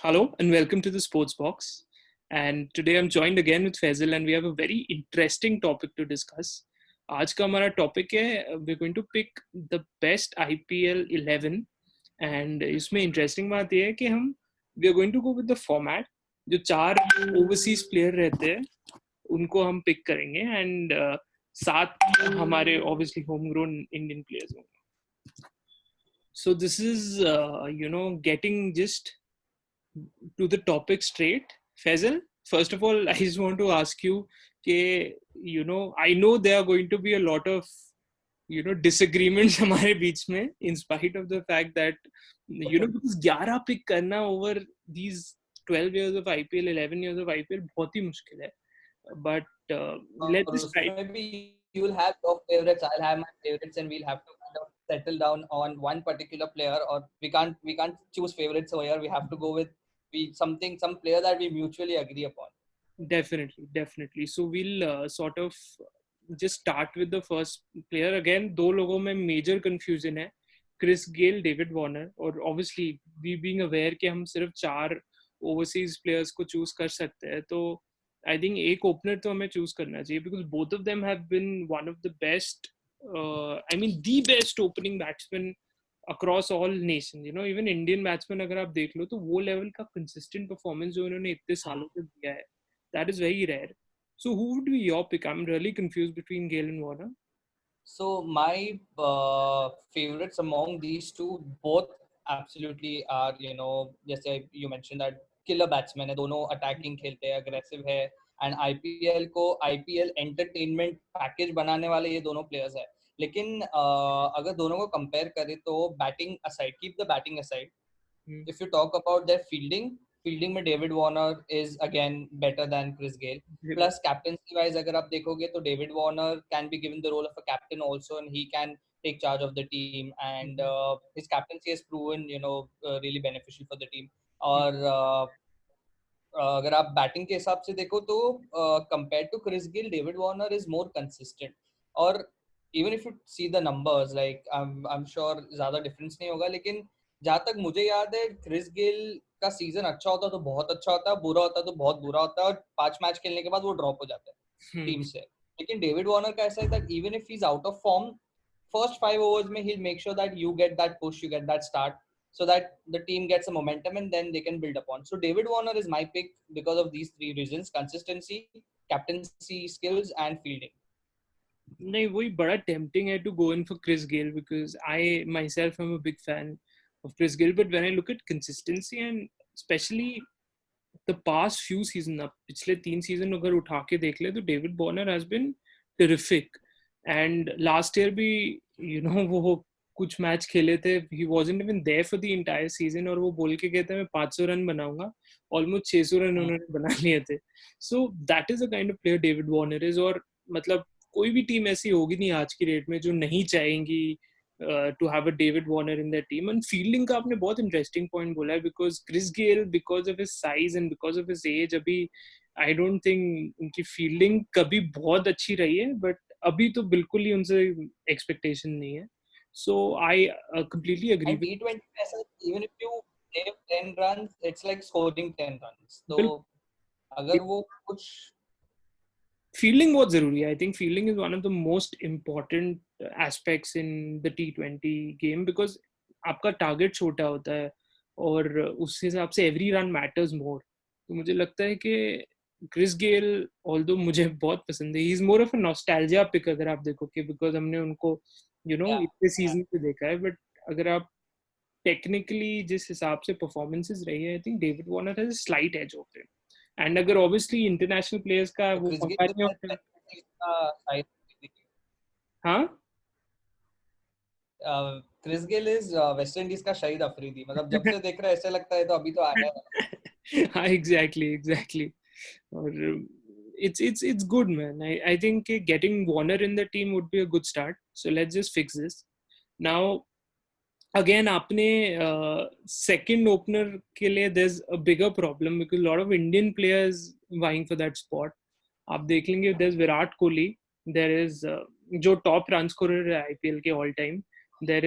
Hello and welcome to the Sports Box. And today I'm joined again with Faisal and we have a very interesting topic to discuss. आज का हमारा topic है we're going to pick the best IPL 11 and इसमें interesting बात ये है कि हम we are going to go with the format. जो चार ओवरसीज प्लेयर रहते हैं उनको हम पिक करेंगे एंड सात हमारे obviously home grown Indian players होंगे. So this is getting just to the topic straight. Faisal, first of all, I just want to ask you, I know there are going to be a lot of, disagreements हमारे बीच में, in spite of the fact that, because 11 pick करना over these 12 years of IPL, 11 years of IPL बहुत ही मुश्किल है. But let's just try. Maybe you will have your favorites, I'll have my favorites, and we'll have to kind of settle down on one particular player, or we can't choose favorites over here. We have to go with some player that we mutually agree upon. Definitely. So we'll sort of just start with the first player. Again, दो लोगों में major confusion है, Chris Gayle, David Warner, और obviously we being aware कि हम सिर्फ 4 overseas players को choose कर सकते हैं, तो I think एक opener तो हमें choose करना चाहिए because both of them have been one of the best, the best opening batsmen across all nations. Even Indian batsmen अगर आप देख लो तो वो level का consistent performance जो इन्होंने इतने सालों से दिया है, that is very rare. So who would be your pick? I'm really confused between Gayle and Warner. So my favorites among these two, both absolutely are, जैसे you mentioned that killer batsmen है, दोनों attacking खेलते हैं, aggressive है, and IPL को IPL entertainment package बनाने वाले ये दोनों players है. लेकिन अगर दोनों को compare करें तो batting aside, keep the batting aside. If you talk about their fielding में David Warner is again better than Chris Gayle. Plus captaincy wise अगर आप देखोगे तो David Warner can be given the role of a captain also, and he can take charge of the team, and his captaincy has proven really beneficial for the team. और अगर आप batting के हिसाब से देखो तो compared to Chris Gayle, David Warner is more consistent. और even if you see the numbers, like I'm sure ज़्यादा difference नहीं होगा, लेकिन जहाँ तक मुझे याद है क्रिस गेल का सीजन अच्छा होता तो बहुत अच्छा होता है, बुरा होता तो बहुत बुरा होता है, और 5 मैच खेलने के बाद वो ड्रॉप हो जाता है टीम से. लेकिन डेविड वार्नर का ऐसा है that even if he is out of form, first 5 overs में he will make sure that you get that push, you get that start, so that the team gets a momentum and then they can build upon. So David Warner is my pick because of these 3 reasons: consistency, captaincy skills and fielding. नहीं, वही बड़ा tempting है to go in for Chris Gayle because I myself am a big fan of Chris Gayle, but when I look at consistency and especially the past few seasons, अब पिछले 3 season अगर उठा के देख ले तो David Warner has been terrific, and last year भी वो कुछ मैच खेले थे, he wasn't even there for the entire season, और वो बोल के कहते हैं मैं 500 रन बनाऊंगा, almost 600 रन उन्होंने बना लिए थे. So that is the kind of player David Warner is, और मतलब कोई भी टीम ऐसी होगी नहीं आज की डेट में जो नहीं चाहेंगी to have a David Warner in their team. And fielding का आपने बहुत interesting point बोला है, because Chris Gayle, because of his size and because of his age, अभी I don't think उनकी fielding कभी बहुत अच्छी रही है, but अभी तो बिल्कुल ही उनसे expectation नहीं है. So I completely agree. And T20 ऐसा, even if you save 10 runs, it's like scoring 10 runs. तो अगर वो कुछ fielding बहुत जरूरी है. I think fielding is one of the most important aspects in the T20 game because आपका target छोटा होता है और उस हिसाब से every run matters more. तो मुझे लगता है कि क्रिस गेल, although मुझे बहुत पसंद है, he is more of a nostalgia pick अगर आप देखोगे, because हमने उनको इतने सीजन पे देखा है, but अगर आप टेक्निकली जिस हिसाब से परफॉर्मेंसेस रही है, I think David Warner has a slight edge over him. And अगर ऑब्वियसली इंटरनेशनल प्लेयर्स का वो कंपेयर होता है. हाँ, Chris Gayle is West Indies का शाहिद अफरीदी. मतलब जब से देख रहा है ऐसा लगता है तो अभी तो आया है. हाँ, एग्जैक्टली. और it's good, man. I think getting Warner in the team would be a good start. So let's just fix this. Now again, आपने second opener के लिए there's a bigger problem because a lot of Indian players vying for that spot. आप देख लेंगे there's Virat Kohli, there is जो top run scorer है IPL के all time, there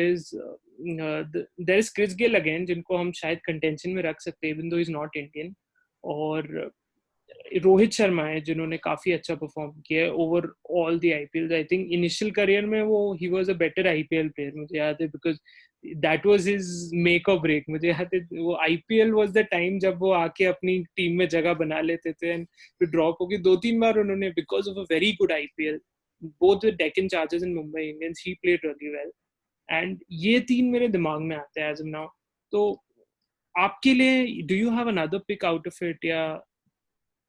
is Chris Gill again, जिनको हम शायद contention में रख सकते हैं, even though he's not Indian. और रोहित शर्मा है जिन्होंने काफी अच्छा परफॉर्म किया है over all the IPL. I think initial career में वो he was a better IPL player, मुझे याद है, because that was his make और ब्रेक. मुझे याद है वो आईपीएल वाज द टाइम जब वो आके अपनी टीम में जगह बना लेते थे एंड फिर ड्रॉप होगी 2-3 बार उन्होंने, because of a very good IPL both with Deccan chargers and Mumbai Indians, he played really well. And ये तीन मेरे दिमाग में आते हैं एज ऑफ नाउ. तो आपके लिए do you have another pick out of it या?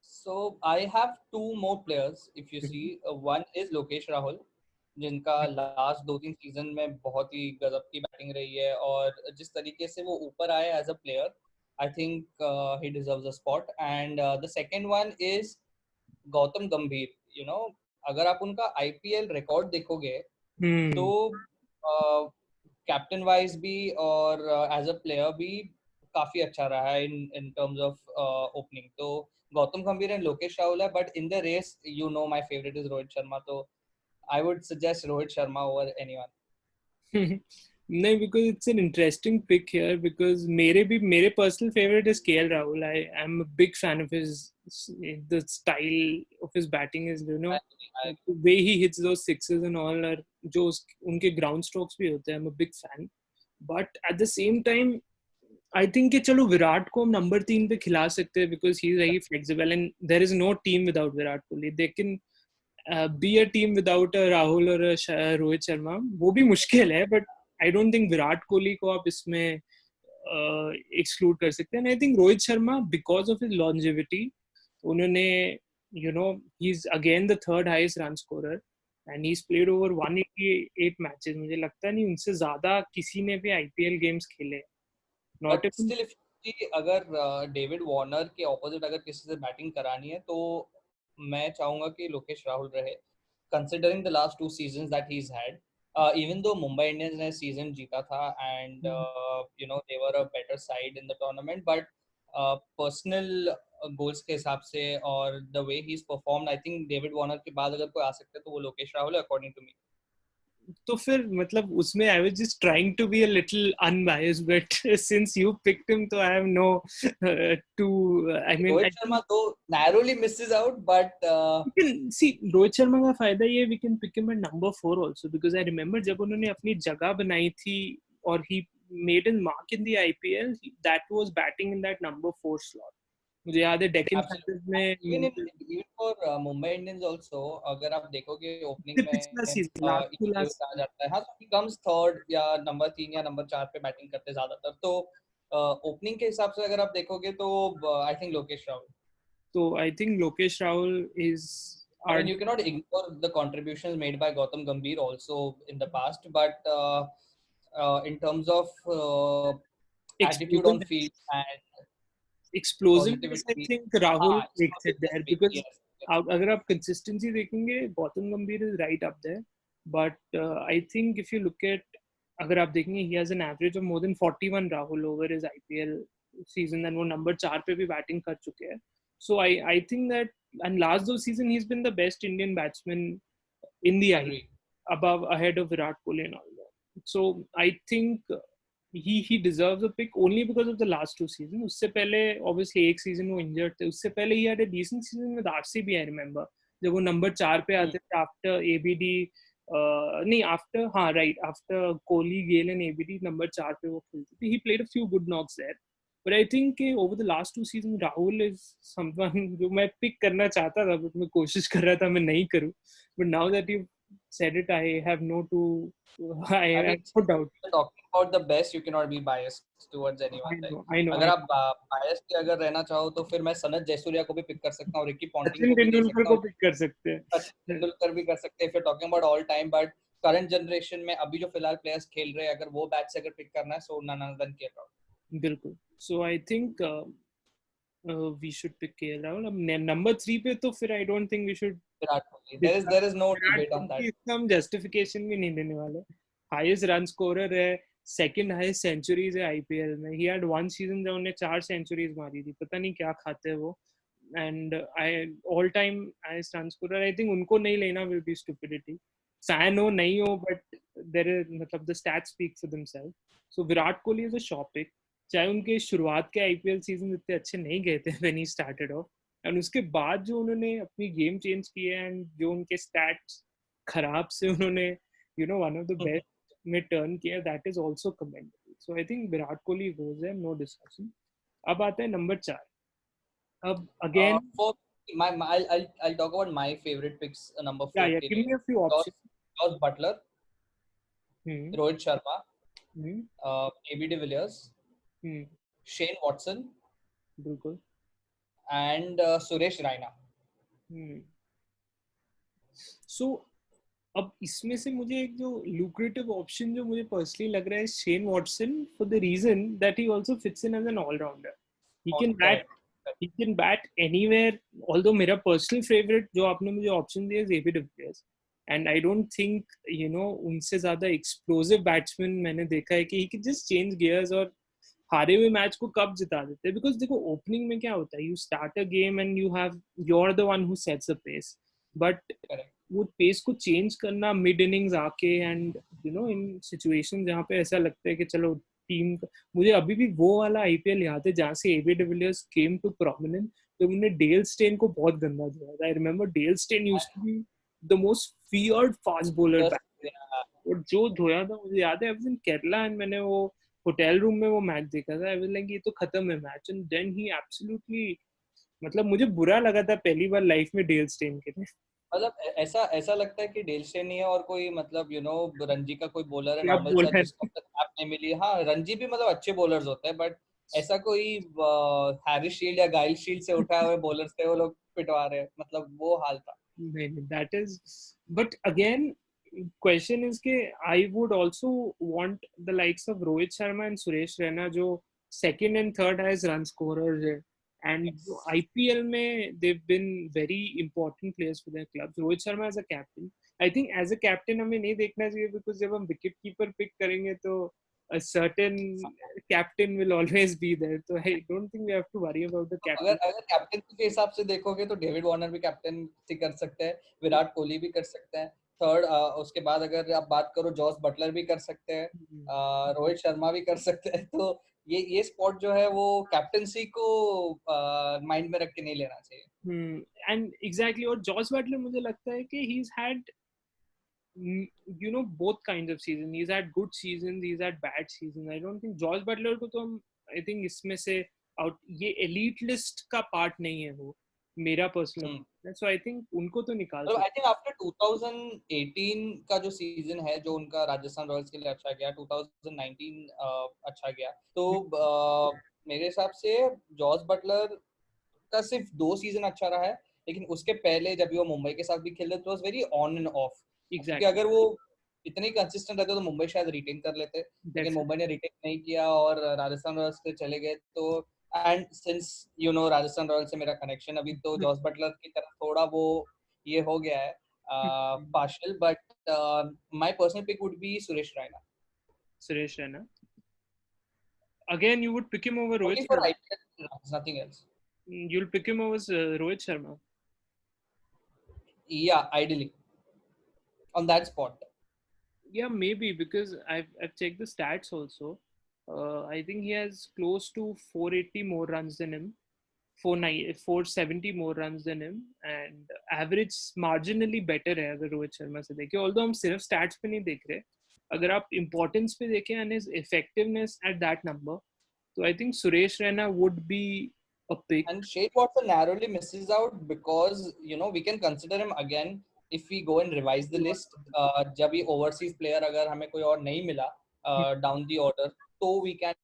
So I have two more players. If you see, one is Lokesh Rahul, जिनका लास्ट 2-3 सीजन में बहुत ही गजब की बैटिंग रही है और जिस तरीके से वो ऊपर आए as a player, I think he deserves a spot. And the second one is Gautam Gambhir. You no, अगर आप उनका आईपीएल रिकॉर्ड देखोगे तो कैप्टन वाइज भी और एज अ प्लेयर भी काफी अच्छा रहा है इन टर्म्स ऑफ ओपनिंग. तो गौतम गंभीर एंड लोकेश राहुल है, but in the race you know my favourite is Rohit Sharma. तो I would suggest Rohit Sharma over anyone. नहीं, because it's an interesting pick here because मेरे personal favorite is KL Rahul. I am a big fan of the style of his batting is, you know, the way he hits those sixes and all, और जो उनके ground strokes भी होते हैं, I'm a big fan. But at the same time, I think कि चलो विराट को हम नंबर 3 पे खिला सकते हैं because he is very flexible and there is no team without Virat Kohli. They can be a team without a Rahul or a Rohit Sharma. वो भी मुश्किल है, but I don't think Virat Kohli को आप इसमें exclude कर सकते हैं. And I think Rohit Sharma, because of his longevity, उन्होंने, you know, he's again the third highest run scorer and he's played over 188 matches. मुझे लगता नहीं उनसे ज्यादा किसी ने भी IPL games खेले. Not but still, if अगर डेविड वार्नर के ऑपोजिट अगर किसी से बैटिंग करानी है तो मैं चाहूंगा कि लोकेश राहुल रहे, considering the last 2 seasons that he's had. Even though Mumbai Indians ने सीजन जीता था and you know they were a better side in the tournament, but personal goals के हिसाब से और the way he is performed, I think David Warner के बाद अगर कोई आ सकता है तो वो लोकेश राहुल है अकॉर्डिंग टू मी. तो फिर मतलब उसमें I was just trying to be a little unbiased, but since you picked him, तो I have no I mean Rohit Sharma तो narrowly misses out, but you can see Rohit Sharma का फायदा ये we can pick him at number 4 also because I remember जब उन्होंने अपनी जगह बनाई थी और he made his mark in the IPL, that was batting in that number 4 slot. मुझे याद है डेक्कन चार्जर्स में even for Mumbai Indians also अगर आप देखोगे ओपनिंग में पिछला सीजन लास्ट आ जाता है. हाँ, तो he comes थर्ड या नंबर 3 या नंबर 4 पे बैटिंग करते ज्यादातर. तो ओपनिंग के हिसाब से अगर आप देखोगे तो आई थिंक लोकेश राहुल. तो I think Lokesh Rahul is I mean, you cannot ignore the contributions made by Gautam Gambhir also in the past, but in terms of attitude on field and explosiveness, I think Rahul takes it there because अगर आप consistency देखेंगे गौतम गंभीर is right up there, but I think if you look at अगर आप देखेंगे he has an average of more than 41 Rahul over his IPL season and वो number 4 पे भी बैटिंग कर चुके हैं. So I think that and last those season he's been the best Indian batsman in the IPL, above ahead of Virat Kohli and all that. So I think he deserves a pick only because of the last 2 seasons. उससे पहले obviously एक season वो injured थे, उससे पहले he had a decent season with RCB, I remember, जब वो number 4 पे आते थे after ABD नहीं after हाँ right after Kohli, Gale and ABD number 4 पे वो खेलते थे. He played a few good knocks there. But I think over the last 2 seasons, Rahul is someone जो मैं pick करना चाहता था, but मैं कोशिश कर रहा था मैं नहीं करूँ. But now that you've said it, I have no doubt. Talking about the best, you cannot be biased towards anyone. I know. अगर आप biased की अगर रहना चाहो तो फिर मैं सनत जयसूर्या को भी पिक कर सकता हूँ, रिकी पॉन्टिंग सचिन तेंदुलकर को पिक कर सकते हैं, सचिन तेंदुलकर भी कर सकते हैं. फिर talking about all time, but current generation में अभी जो फिलहाल प्लेयर्स खेल रहे हैं अगर वो बैच से अगर पिक करना है so none other than KL Rahul. बिल्कुल. So I think we should pick KL Rahul. अब नंबर 3 पे तो फिर I don't think we should. Virat Kohli. There is no debate on that. इसका हम justification भी नहीं देने वाले. Highest run scorer है, second highest centuries है IPL में. He had one season जब उन्हें 4 centuries मारी थी. पता नहीं क्या खाते हैं वो. And all time highest run scorer. I think उनको नहीं लेना will be stupidity. fan हो नहीं हो, but there is मतलब the stats speak for themselves. So Virat Kohli is a sure pick. चाहे उनके शुरुआत के IPL सीजन इतने अच्छे नहीं गए थे when he started off, and उसके बाद जो उन्होंने अपनी गेम चेंज की है and जो उनके स्टैट्स खराब से उन्होंने one of the best में टर्न किया, that is also commendable. So I think Virat Kohli goes there, no discussion. अब आता है नंबर 4. अब again For I'll talk about my favorite picks. Number 4 yeah, give me a few options. Josh Butler, Rohit Sharma, AB de Villiers, Shane Watson, बिल्कुल. and Suresh Raina. So अब इसमें से मुझे एक जो lucrative option जो मुझे personally लग रहा है Shane Watson, for the reason that he also fits in as an all-rounder. He can bat anywhere. Although मेरा personal favorite जो आपने मुझे option दिया is AB de Villiers, and I don't think उनसे ज़्यादा explosive batsman मैंने देखा है कि he can just change gears और हारे हुए मैच को कब जिता देते हैं. बिकॉज देखो ओपनिंग में क्या होता है, you start a game and you are the one who sets the pace, but वो पेस को चेंज करना मिड इनिंग्स आके एंड इन सिचुएशन जहाँ पे ऐसा लगता है कि चलो टीम, मुझे अभी भी वो वाला आईपीएल याद है जहाँ से AB de Villiers came to prominence, तो उन्होंने डेल स्टेन को बहुत गंदा धोया था. I remember Dale Steyn used to be the most feared fast bowler, और जो धोया था मुझे याद है. I was in Kerala and मैंने वो होटल रूम में वो मैच देखा था. आई वाज लाइक ये तो खत्म है match, and then he absolutely, मतलब मुझे बुरा लगा था पहली बार लाइफ में डेल स्टेन के लिए. मतलब ऐसा लगता है कि डेल स्टेन नहीं है और कोई मतलब रणजी का कोई बॉलर है क्या नॉर्मल सा जिसको कैप नहीं मिली. हाँ, रणजी भी मतलब अच्छे बॉलर्स होते हैं, बट ऐसा कोई हैरिस शील्ड या गाइल शील्ड से उठाए हुए बॉलर्स थे वो लोग पिटवा रहे हैं, मतलब वो हाल था. नहीं, that is, but again question is कि I would also want the likes of Rohit Sharma and Suresh Raina जो second and third highest run scorers है, and IPL में they've been very important players for their clubs. Rohit Sharma as a captain, I think as a captain हमें नहीं देखना चाहिए, because जब हम wicket keeper pick करेंगे तो a certain captain will always be there. So I don't think we have to worry about the captain. अगर captain के हिसाब से देखोगे तो डेविड वार्नर भी कैप्टन कर सकते हैं, विराट कोहली भी कर सकते हैं. थर्ड उसके बाद अगर आप बात करो जॉस बटलर भी कर सकते हैं, रोहित शर्मा भी कर सकते हैं. तो ये स्पॉट जो है वो कैप्टनसी को माइंड में रख के नहीं लेना चाहिए. एंड एग्जैक्टली, और जॉस बटलर मुझे लगता है कि he is had both kinds of season. He's had good seasons, he's had bad seasons. I don't think Jos Buttler को तो हम I think इसमें से आउट, ये एलीट लिस्ट का पार्ट नहीं है वो, मेरा पर्सनल. सो आई थिंक उनको तो निकाल सकते. आई थिंक आफ्टर 2018 का जो सीजन है जो उनका राजस्थान रॉयल्स के लिए अच्छा गया, 2019 अच्छा गया, तो मेरे हिसाब से जॉस बटलर का सिर्फ 2 सीजन अच्छा रहा है, लेकिन उसके पहले जब वो मुंबई के साथ भी खेले तो was very on end of. क्योंकि अगर वो इतने कंसिस्टेंट रहते तो मुंबई शायद रिटेन कर लेते, लेकिन मुंबई ने रिटेन नहीं किया और राजस्थान रॉयल्स के चले गए. तो एंड सिंस राजस्थान रॉयल्स से मेरा कनेक्शन अभी तो जॉस बटलर की तरफ थोड़ा वो ये हो गया है partial, but my personal pick would be Suresh Raina. Suresh Raina, again you would pick him over Rohit Sharma? Nothing else. You'll pick him over Rohit Sharma? Yeah, ideally on that spot. Yeah, maybe, because I've checked the stats also. I think he has close to 480 more runs than him, 470 more runs than him, and average marginally better है अगर रोहित शर्मा से देखें. Although हम सिर्फ stats पे नहीं देख रहे, अगर आप importance पे देखें and his effectiveness at that number, so I think Suresh Raina would be a pick. And Shane Watson narrowly misses out because we can consider him again if we go and revise the list. जब ये overseas player अगर हमें कोई और नहीं मिला down the order, so we can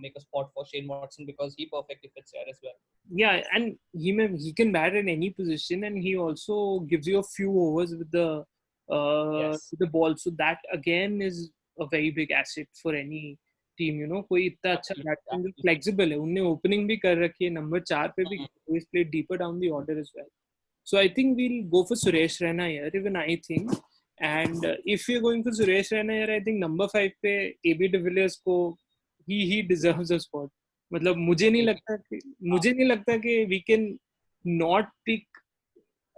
make a spot for Shane Watson because he perfectly fits here as well. Yeah, and he can bat in any position, and he also gives you a few overs with the with the ball. So that again is a very big asset for any team. कोई इतना अच्छा batsman जो flexible है, उनने opening भी कर रखी है, नंबर 4 पे भी he's played deeper down the order as well. So I think we'll go for Suresh Raina here, even I think. And if you're going for Suresh Raina here, I think number 5 पे AB de Villiers को he deserves a spot. मतलब मुझे नहीं लगता कि we can not pick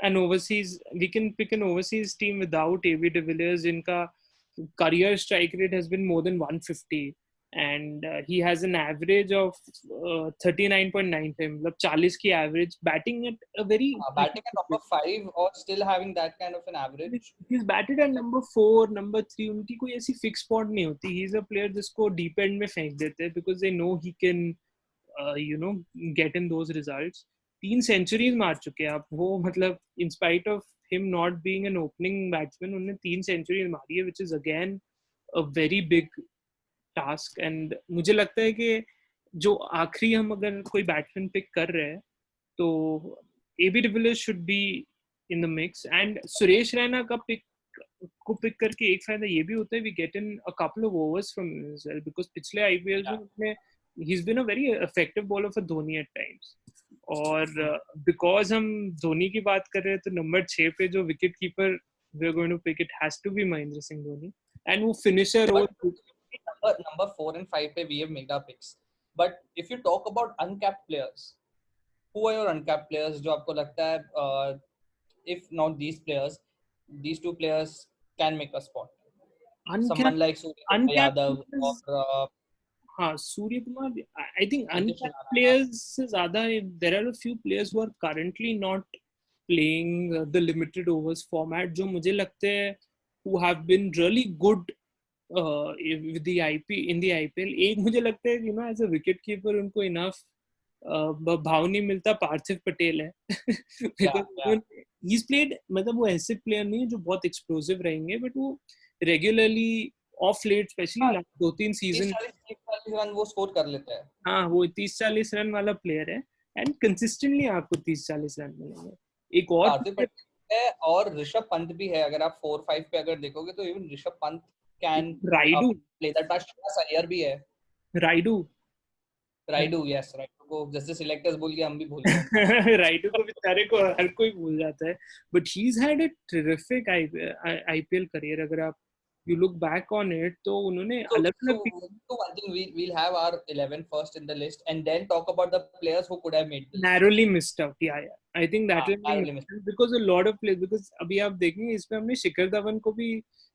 an overseas, we can pick an overseas team without AB de Villiers. Jinka career strike rate has been more than 150, and he has an average of 39.95, मतलब 40 की average, batting at a very Batting at number 5 or still having that kind of an average. he's batted at number 4, number 3. उनकी कोई ऐसी fix spot नहीं होती. He's a player जिसको deep and में फेंक देते हैं because they know he can get in those results. 3 centuries मार चुके हैं आप. वो मतलब in spite of him not being an opening batsman, उन्होंने 3 सेंचुरीज मारी है, which is again a very big task. And मुझे लगता है कि जो आखिरी हम अगर कोई बैट्समैन पिक कर रहे हैं तो AB de Villiers should be in the mix. And Suresh Raina का पिक करके एक फायदा ये भी होता है, we get in a couple of overs from him because पिछले आईपीएल में उसने he's been a very effective bowler for Dhoni at times. और बिकॉज हम धोनी की बात कर रहे हैं तो नंबर 6 पे जो wicket keeper we are going to pick, it has to be Mahendra Singh Dhoni. And वो finisher role. Number 4 and 5 पे we have made our picks. But if you talk about uncapped players, who are your uncapped players जो आपको लगता है if not these players, these two players can make a spot? Someone like Surya Yadav or हाँ, Surya Kumar. I think uncapped players से ज़्यादा there are a few players who are currently not playing the limited overs format जो मुझे लगते हैं who have been really good with the in the IPL. एक मुझे लगता है as a wicket keeper उनको enough भाव नहीं मिलता. पार्थिव पटेल है. because he's played, मतलब वो ऐसे प्लेयर नहीं है जो बहुत एक्सप्लोसिव रहेंगे, बट वो regularly of late specially 2-3 season 30-40 run वो स्कोर कर लेता है. हाँ, वो 30-40 रन वाला प्लेयर है एंड कंसिस्टेंटली आपको 30-40 रन मिलेंगे. एक और है और ऋषभ पंत भी है. अगर आप 4-5 पे अगर देखोगे तो even Rishabh Pant can Raidu play that. Iyer भी है. राइडू यस, राइडू को जैसे सिलेक्टर्स बोल के हम भी भूल गए. राइडू को बेचारे को हर कोई भूल जाता है, but he has had a terrific IPL career. अगर आप you look back on it तो उन्होंने अलग-अलग one thing we'll have our 11 first in the list and then talk about the players who could have made this. narrowly missed out. I think that will be because a lot of players, because अभी आप देखेंगे इसमें हमने शिखर धवन को भी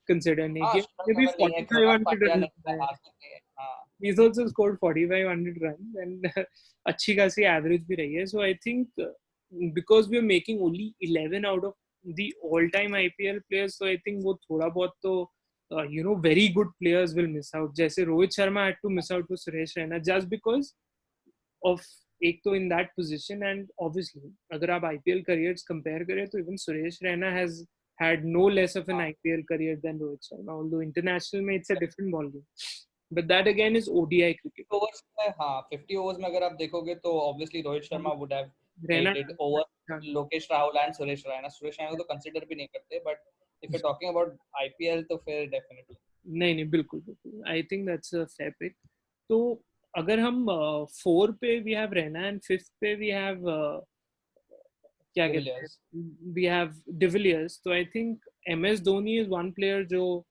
consider नहीं किया. ये भी 4500 रन है. he's also scored 4500 runs and अच्छी खासी एवरेज भी रही है. So I think because we are making only 11 out of the all time IPL players, so I think वो थोड़ा बहुत तो very good players will miss out. जैसे Rohit Sharma had to miss out to Suresh Raina just because of एक तो in that position. And obviously अगर आप IPL careers compare करें तो even Suresh Raina has had no less of an IPL career than Rohit Sharma, although international में it's a different ballgame. But that again is ODI cricket. Overs में 50 overs में अगर आप देखोगे तो obviously Rohit Sharma would have made it over Lokesh Rahul and Suresh Raina. Suresh Raina को तो consider भी नहीं करते, but if you're talking about IPL तो फिर definitely नहीं बिल्कुल I think that's a fair pick. तो अगर हम 4 पे we have Raina and 5th पे we have क्या कहते हैं, we have De Villiers. तो I think MS Dhoni is one player जो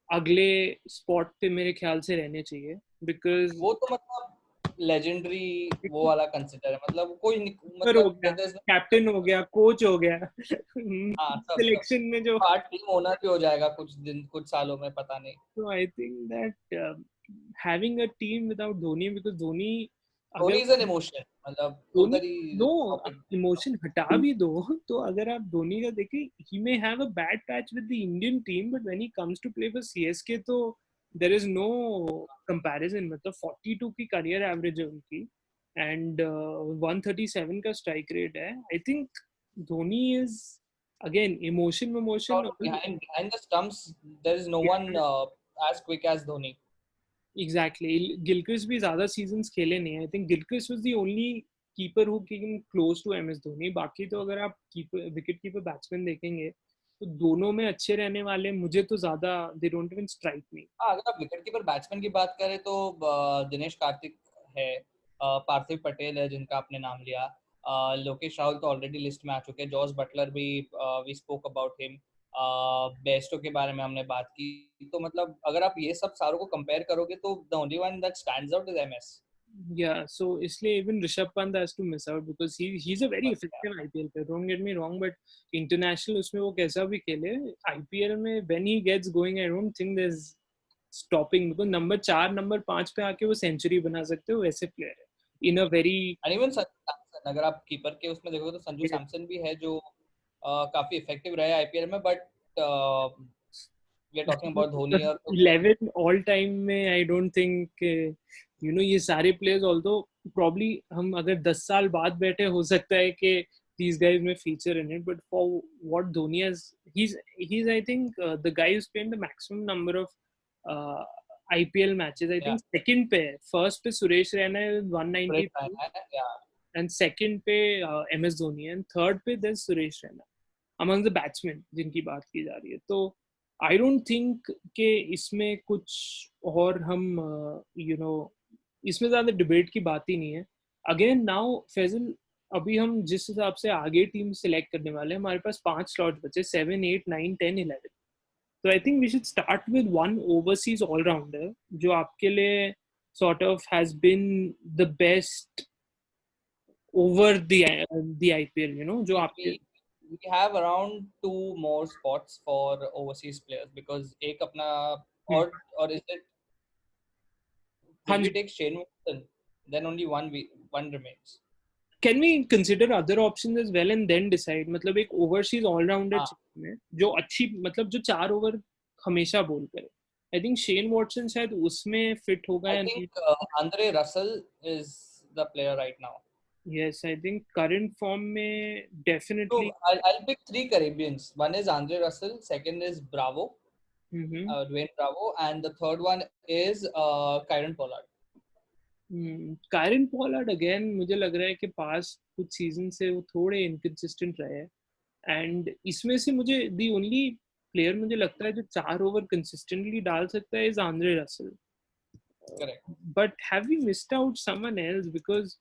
अगले स्पॉट पे मेरे ख्याल से रहने चाहिए, बिकॉज वो तो मतलब लेजेंडरी वो वाला कंसीडर है. मतलब कोई मतलब कैप्टन हो गया, कोच हो गया, सिलेक्शन में जो टीम ओनर भी हो जाएगा कुछ सालों में, पता नहीं. तो I think that having a team without Dhoni, because Dhoni is an emotion. मतलब नो इमोशन हटा भी दो तो अगर आप धोनी का देखें, he may have a bad patch with the Indian team, but when he comes to play for CSK तो there is no comparison. मतलब 42 की career average है उनकी and 137 का strike rate है. I think Dhoni is again emotion behind the stumps there is no one as quick as Dhoni. Exactly. Gilchrist भी ज़्यादा seasons खेले नहीं. I think Gilchrist was the only keeper who came close to MS Dhoni. बाकी तो अगर आप wicket keeper batsman देखेंगे तो दोनों में अच्छे रहने वाले मुझे तो ज़्यादा they don't even strike me. अगर आप wicket keeper batsman की बात करें तो दिनेश कार्तिक है, पार्थिव पटेल है जिनका आपने नाम लिया, लोकेश राहुल तो ऑलरेडी लिस्ट में आ चुके हैं, जॉस बटलर भी we spoke about him, Bairstow के बारे में हमने बात की. तो मतलब अगर आप ये सब सारों को कंपेयर करोगे तो the only one that stands out is MS. Yeah, so इसलिए even Rishabh Pant has to miss out because he's a very effective IPL player. Don't get me wrong, but international उसमें वो कैसा भी खेले IPL में when he gets going, I don't think there's stopping because number 4 number 5 पे आके वो century बना सकते हो वैसे प्लेयर है in a very and even Sanju Samson, अगर आप कीपर के उसमें देखोगे तो संजू सैमसन भी है जो काफी इफेक्टिव रहे आईपीएल में, but we are talking about Dhoni और तो फिर 11 ऑल टाइम में आई डोंट थिंक ये सारे प्लेयर्स ऑल्दो प्रॉब्ली हम अगर 10 साल बाद बैठे हो सकता है कि these guys may feature in it, but for what Dhoni has, he's I think the guy who's played the maximum number of uh, IPL matches. I या think second पे first पे सुरेश रैना with ब्रेक 192 है या and second पे MS Dhoni and third पे there's Suresh Raina among the batsmen जिनकी बात की जा रही है. तो आई डोंट थिंक कि इसमें कुछ और हम इसमें ज्यादा डिबेट की बात ही नहीं है. अगेन नाउ फैजल, अभी हम जिस हिसाब से आगे टीम सिलेक्ट करने वाले हैं हमारे पास 5 स्लॉट बचे 7, 8, 9, 10, 11. तो I think we should start with one overseas allrounder जो आपके लिए sort of has been the best over the IPL, जो आपके we have around two more spots for overseas players because एक अपना or is it, हाँ will we ji. take Shane Watson, then only one remains. Can we consider other options as well and then decide? मतलब एक overseas allrounder हाँ, चाहिए हमें जो अच्छी मतलब जो 4 ओवर हमेशा बोल करे. आई थिंक शेन वॉटसन शायद उसमें फिट होगा I या नहीं. think Andre Russell is the player right now. Yes, I think current form में definitely. So I'll pick three Caribbeans. One is Andre Russell, second is Bravo, Dwayne Bravo, and the third one is Kyron Pollard. Kieron Pollard again मुझे लग रहा है कि पास कुछ season से वो थोड़े इनकंसिस्टेंट रहे हैं. एंड इसमें से मुझे दी ओनली प्लेयर मुझे लगता है जो 4 ओवर कंसिस्टेंटली डाल सकता है is Andre Russell. Correct. But have we missed out someone else? Because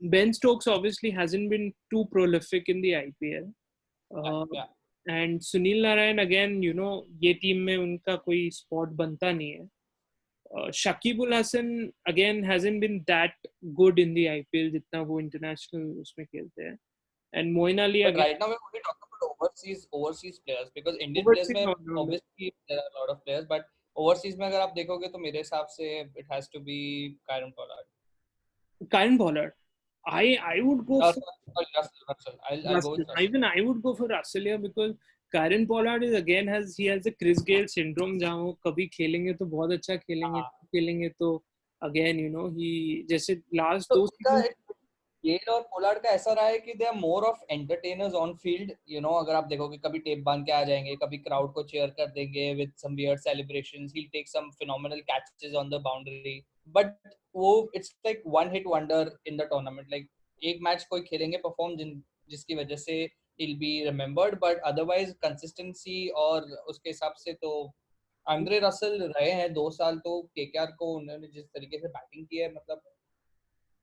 Ben Stokes obviously hasn't been too prolific in the IPL. Yeah. And Sunil Narayan again, ये team में उनका कोई स्पॉट बनता नहीं है. Shakibul Hasan again hasn't been that good in the IPL जितना वो international उसमें खेलते हैं. And Moeen Ali But again. right now we're only talking about overseas players because Indian players Overseas में all-rounder. obviously there are a lot of players, but overseas में अगर आप देखोगे तो मेरे हिसाब से it has to be Kyron Pollard. Kyron Pollard. I would go for Sorry, Russell. I'll go Russell. with Russell. Even I would go for Russell here because Kyron Pollard is again has the Chris Gayle syndrome जहाँ वो कभी खेलेंगे तो बहुत अच्छा खेलेंगे तो again he जैसे last तो दो उनका season. गेल और पोलार्ड का ऐसा रहा है कि they are more of entertainers on field. अगर आप देखोगे कभी टेप बांध के आ जाएंगे, कभी क्राउड को चीयर कर देंगे with some weird celebrations, he will take some phenomenal catches on the boundary, but वो it's like one hit wonder in the tournament. Like एक मैच कोई खेलेंगे परफॉर्म जिसकी वजह से he'll be remembered, but otherwise consistency और उसके हिसाब से तो आंद्रे रसल रहे हैं 2 साल. तो केकेआर को उन्होंने जिस तरीके से बैटिंग की है, मतलब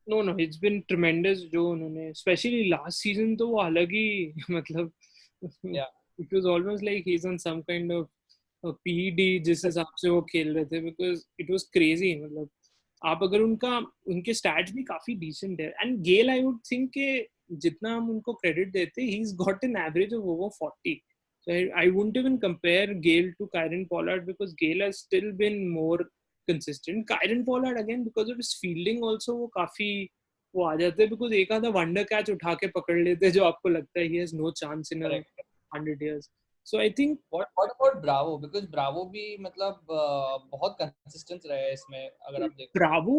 No, it's been tremendous जो उन्होंने especially last season तो वो अलग ही मतलब yeah. it was almost like he's on some kind of PED जिस हिसाब से वो खेल रहे थे because it was crazy. मतलब आप अगर उनके स्टैट्स भी काफी डिसेंट है. And Gayle I would think के जितना हम उनको क्रेडिट देते he's got an average of over 40. So I wouldn't even compare Gale to Kyron Pollard because Gale has still been more consistent. Kyron Pollard again because of his fielding also वो काफी वो आ जाते हैं because एक आधा wonder catch उठा के पकड़ लेते हैं जो आपको लगता है he has no chance in Correct. 100 years. So I think what about Bravo? Because Bravo भी मतलब बहुत consistent रहे हैं इसमें अगर आप देखो. Bravo,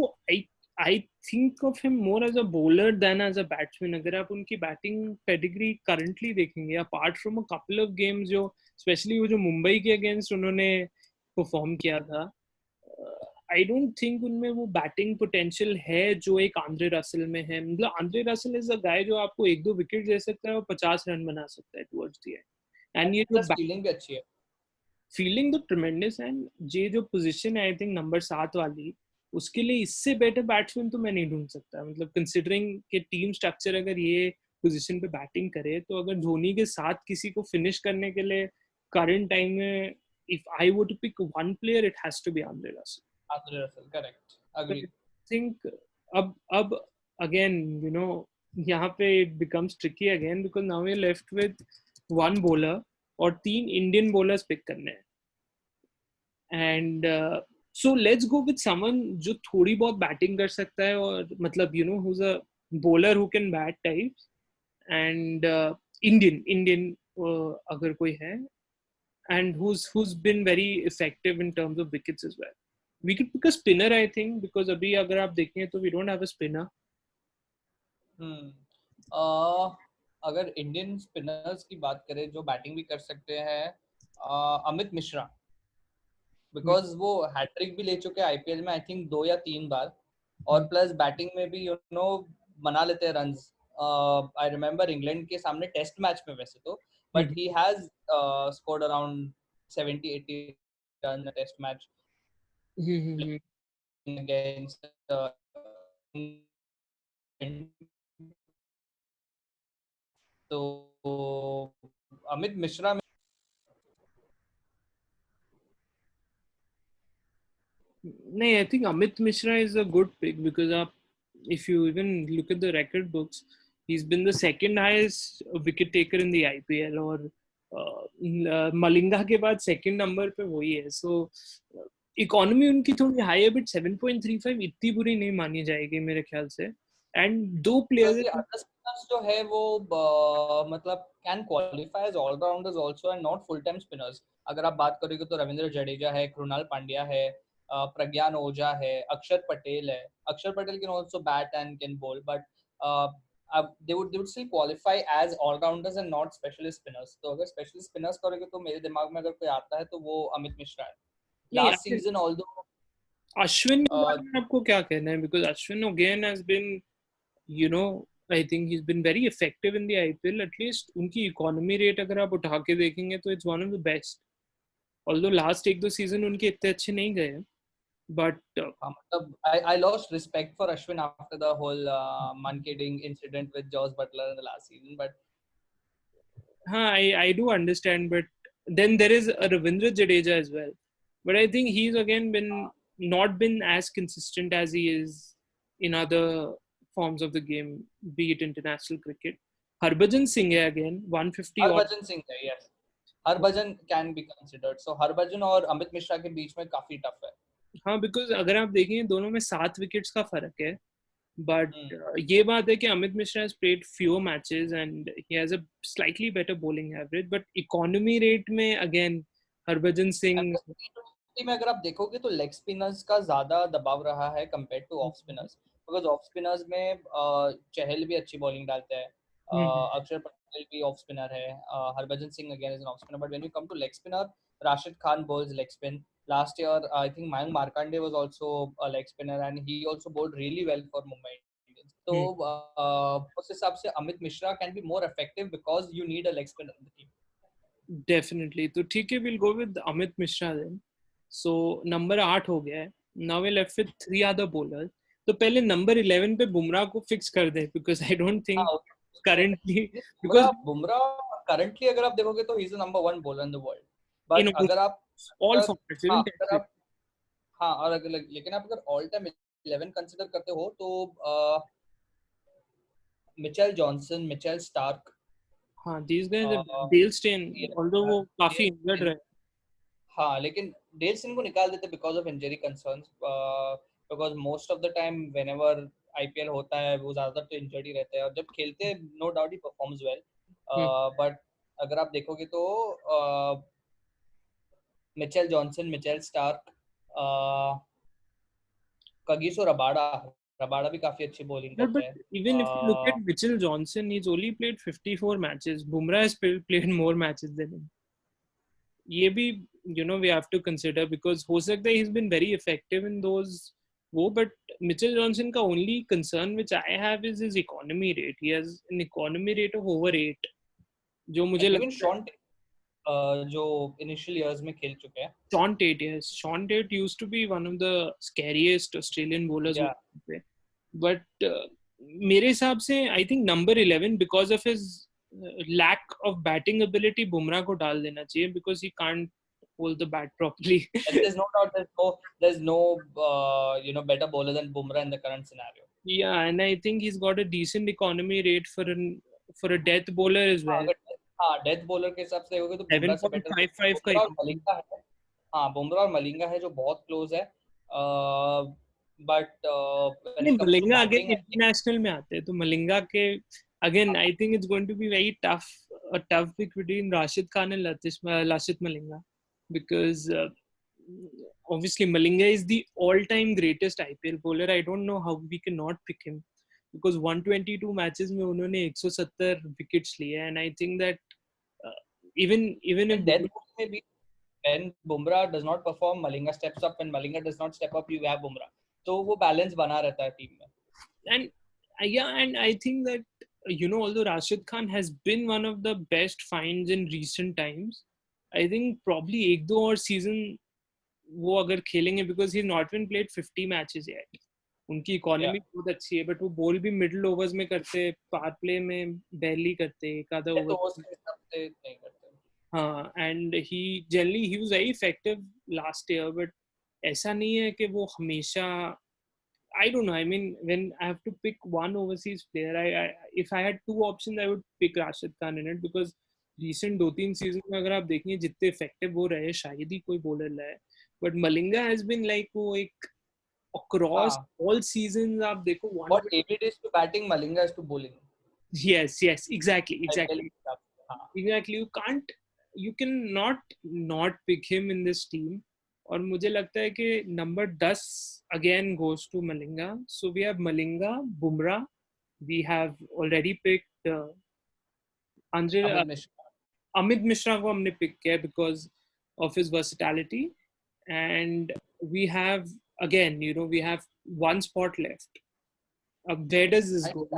I think of him more as a bowler than as a batsman. अगर आप उनकी बैटिंग पेडिग्री करंटली देखेंगे apart from a couple of games जो स्पेशली वो जो मुंबई के अगेंस्ट उन्होंने परफॉर्म किया था, आई डोंट थिंक उनमें वो बैटिंग पोटेंशियल है जो एक आंद्रे रसल में है. मतलब आंद्रे रसल इज अ गाय जो आपको 1-2 विकेट दे सकता है और 50 रन बना सकता है टुवर्ड्स द एंड. एंड ये जो फील्डिंग भी अच्छी है. फील्डिंग तो ट्रेमेंडस. एंड ये जो पोजीशन है आई थिंक नंबर 7 वाली उसके लिए इससे बेटर बैट्समैन तो मैं नहीं ढूंढ सकता. मतलब कंसिडरिंग कि टीम स्ट्रक्चर अगर ये पोजीशन पे बैटिंग करे तो अगर धोनी के साथ किसी को फिनिश करने के लिए करंट टाइम में if I would to pick one player it has to be Andre Russell. Andre Russell, correct. Agree. I think अब again, you know, यहाँ पे it becomes tricky again because now we're left with one bowler और 3 Indian bowlers pick करने हैं. And so let's go with someone जो थोड़ी बहुत batting कर सकता है और मतलब you know who's a bowler who can bat types and Indian अगर कोई है and who's been very effective in terms of wickets as well. We could pick a spinner I think because अभी अगर आप देखें तो we don't have a spinner. अगर Indian spinners की बात करें जो बैटिंग भी कर सकते हैं, अमित मिश्रा, बिकॉज वो हैट्रिक भी ले चुके हैं आईपीएल में, आई थिंक 2 या 3 बार, और प्लस बैटिंग में भी यू नो बना लेते हैं रन्स. आई रिमेम्बर इंग्लैंड के सामने टेस्ट मैच में वैसे तो, but he has scored around 70-80 run test match against तो अमित मिश्रा नहीं, I think Amit Mishra is a good pick because if you even look at the record books, he's been the second highest wicket taker in the IPL और मलिंगा के बाद second number पे वही है. सो economy उनकी थोड़ी हाई है but 7.35 इतनी बुरी नहीं मानी जाएगी मेरे ख्याल से. एंड 2 प्लेयर्स जो है वो मतलब can qualify as allrounders also and not full time spinners. अगर आप बात करोगे तो रविंद्र जडेजा है, कृणाल पांड्या है, प्रज्ञान ओझा है, अक्षर पटेल है. अक्षर Patel can also bat and can बोल, but they would still qualify as all rounders and not specialist spinners. तो अगर specialist spinners करोगे तो मेरे दिमाग में अगर कोई आता है तो वो अमित मिश्रा है. Last season although अश्विन के बारे में आपको क्या कहना है? Because Ashwin again has been, you know, I think he's been very effective in the IPL. At least उनकी इकोनॉमी रेट अगर आप उठा के देखेंगे तो it's one of the best. Although last 1-2 season उनके इतने अच्छे नहीं गए, but I lost respect for Ashwin after the whole Mankading incident with Josh Butler in the last season. But I do understand. But then there is a Ravindra Jadeja as well. But I think he's again not been as consistent as he is in other forms of the game, be it international cricket. Harbhajan Singh hai again 150. Harbhajan Singh hai, yes. Harbhajan can be considered. So Harbhajan और अमित मिश्रा के बीच में काफी tough है. हाँ, because अगर आप देखें दोनों में 7 विकेट्स का फर्क है. बट ये बात है कि Amit Mishra has played fewer matches and he has a slightly better bowling average. But economy rate में again हरभजन सिंह में अगर आप देखोगे तो लेग स्पिनर्स का ज्यादा दबाव रहा है compare two off spinners, because off spinners में चहल भी अच्छी बॉलिंग डालते हैं, अक्षर पटेल भी ऑफ स्पिनर है, Harbhajan Singh again is an off spinner. But when you come to leg spinner, Rashid Khan bowls leg spin. Last year, I think Mayank Markande was also a leg spinner and he also bowled really well for Mumbai Indians. So, उस हिसाब से Amit Mishra can be more effective because you need a leg spinner in the team. Definitely. तो ठीक है, we'll go with Amit Mishra then. So number 8 हो गया है. Now we're left with 3 other bowlers. तो पहले number 11 पे बुमराह को fix कर दे because I don't think currently because Bumrah currently अगर आप देखोगे तो he is the number 1 bowler in the world. But अगर आप all formats even test, हाँ, और अगर लेकिन आप अगर all time 11 consider करते हो तो मिचेल जॉनसन, मिचेल स्टार्क, हाँ, these guys are Dale Steyn, although वो काफी injured रहे. हाँ, लेकिन डेल स्टेन को निकाल देते because of injury concerns, because most of the time whenever IPL होता है वो ज्यादातर तो इंजर्ड ही रहते हैं और जब खेलते हैं no doubt he performs well. But अगर आप देखोगे तो Mitchell Johnson, Mitchell Starc, Kagiso Rabada भी काफी अच्छी बॉलिंग करते हैं. Even if you look at Mitchell Johnson, he's only played 54 matches. Bumrah has played more matches than him. ये भी you know we have to consider because हो सकता है he's been very effective in those but Mitchell Johnson का only concern which I have is his economy rate. He has an economy rate of over 8, जो मुझे लगता है जो initial years में खेल चुके हैं. Sean Tate, yes. Sean Tate used to be one of the scariest Australian bowlers. Yeah. But मेरे हिसाब से I think number 11 because of his lack of batting ability Bumrah को डाल देना चाहिए because he can't hold the bat properly. There's no doubt there's no you know better bowler than Bumrah in the current scenario. Yeah, and I think he's got a decent economy rate for a death bowler as हाँ well. अगर हाँ death bowler के हिसाब से देखोगे तो बुमराह से better 7.55 का बुमराह और economy. मलिंगा है। हाँ बुमराह और मलिंगा है जो बहुत क्लोज है, बट व्हेन नहीं, it comes to Malinga again batting I think international में आते हैं तो मलिंगा के again I think it's going to be very tough, a tough pick between Rashid Khan and Lasith Malinga because obviously Malinga is the all-time greatest IPL bowler. I don't know how we cannot pick him because 122 matches में उन्होंने 170 wickets लिए and I think that uh, even if death bowler में भी when Bumrah does not perform, Malinga steps up. When Malinga does not step up, you have Bumrah. तो वो balance बना रहता है टीम में. and yeah, and I think that although Rashid Khan has been one of the best finds in recent times, I think probably एक दो और season वो अगर खेलेंगे because he's not even played 50 matches yet. उनकी economy बहुत अच्छी है बट वो बॉल भी मिडिल ओवर्स में करते, पावर प्ले में बैरली करते, एक आधा तो ओवर. उसके हिसाब से नहीं करते. हाँ, and he was very effective last year but ऐसा नहीं है कि वो हमेशा. I don't know. I mean, when I have to pick one overseas player, if I had two options, I would pick Rashid Khan in it because recent 2-3 season में अगर आप देखेंगे जितने इफेक्टिव वो रहे शायद ही कोई बॉलर लाए. But Malinga has been like वो एक across हाँ. all seasons आप देखो What 120. AB is to batting, Malinga is to bowling. Yes, exactly, IPL exactly, के हिसाब से. हाँ. exactly. You can not pick him in this team. और मुझे लगता है कि number 10 again goes to Malinga. So we have Malinga, Bumrah. We have already picked Andre, Amit Mishra. Amit Mishra को हमने pick किया because of his versatility. And we have again, we have one spot left. Where does this I go?